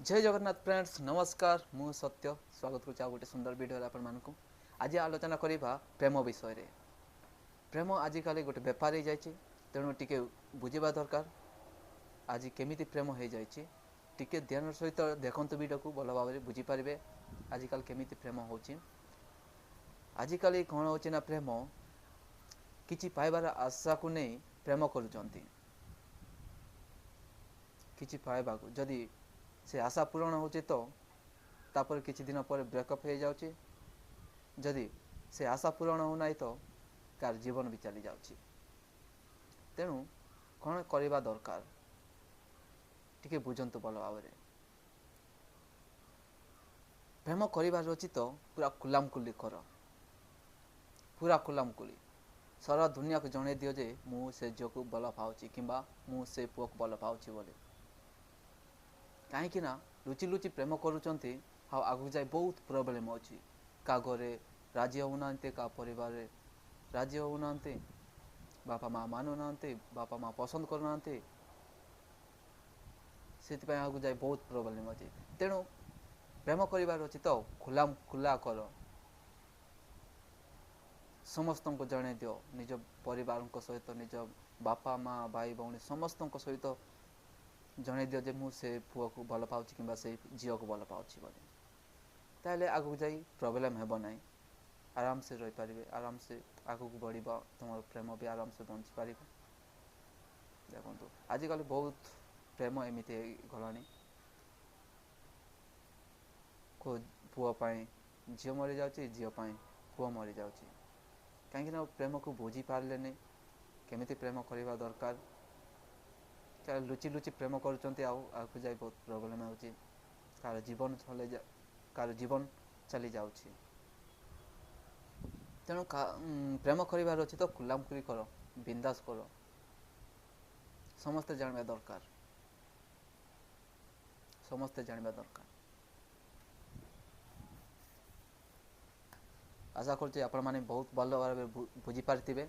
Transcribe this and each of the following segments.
जय जगन्नाथ फ्रेंड्स नमस्कार मु सत्य स्वागत करुच्चा गोटे सुंदर वीडियो आपको आज आलोचना करवा प्रेम विषय रे। प्रेम आजिकल गोटे बेपार हो जाए तेणु टिके बुझा दरकार आज केमी प्रेम हो जाए टिके ध्यान सहित देखु वीडियो को भल भाव में बुझीपारे आजिकल केमी प्रेम हो आजिकल कौन हो प्रेम किछि पाइबार आशा को नहीं प्रेम करुँच किछि पाइबा जदि से आशा पूरण होचे तो तापर किछि दिन पर ब्रेकअप हो जाउची जदि से आशा पूरण होना तो कार जीवन भी चली जाउची। तेणु कौन करवा दरकार टिके बुझंतु भल भाव में। प्रेम करिबार अछि तो पूरा कुलामकुली कर पूरा कुलामकुली सारा दुनिया को जणे दियो जे मु से झील को भल पाउची किंबा मु से पुओ को भल पाउची बोली कहीं लुचि लुचि प्रेम करुँच आगु जाए बहुत प्रोब्लेम अच्छी क्या घरे राजी होना क्या परिवार राजी होना बापा माँ मानुना बापा माँ पसंद करना से आगु जाए बहुत प्रोब्लेम अच्छी। तेणु प्रेम करार अच्छी तो खुला खुला कर समस्त को जन दियो निज परिवार सहित निज बापा माँ भाई भौणी समस्त सहित जन दियो जे मु से पुओ को भल पाउची किंबा से झील को भल पाउची बोली ताले आगु जाई प्रॉब्लम हेबो नाही आराम से रही पारिबे आराम से आगु को बढ़िबा तुम प्रेम भी आराम से बंची पार। देखो आजिकल बहुत प्रेम एमती गलानी को पुओ पाई झील मरी जाउची झील पाई पुओ मरी जाउची कहीं प्रेम को बुझी पारे नहीं केमिति प्रेम करवा दरकार लुचि लुचि प्रेम करुँच आगे जाए बहुत प्रोब्लेम होची कार जीवन चले कार जीवन चली जाउची। तेणु प्रेम करार अच्छी तो खुलामखुली कर बिंदास कर समस्ते जानवा दरकार समस्ते जानवा दरकार। आशा करुँच आपण मैंने बहुत भल भाव बुझी पारिथिबे।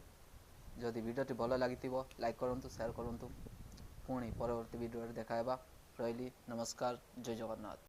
जदि वीडियोटी भल लगी लाइक करूँ शेयर करूँ पुणी परवर्ती वीडियो देखा रही नमस्कार जय जगन्नाथ।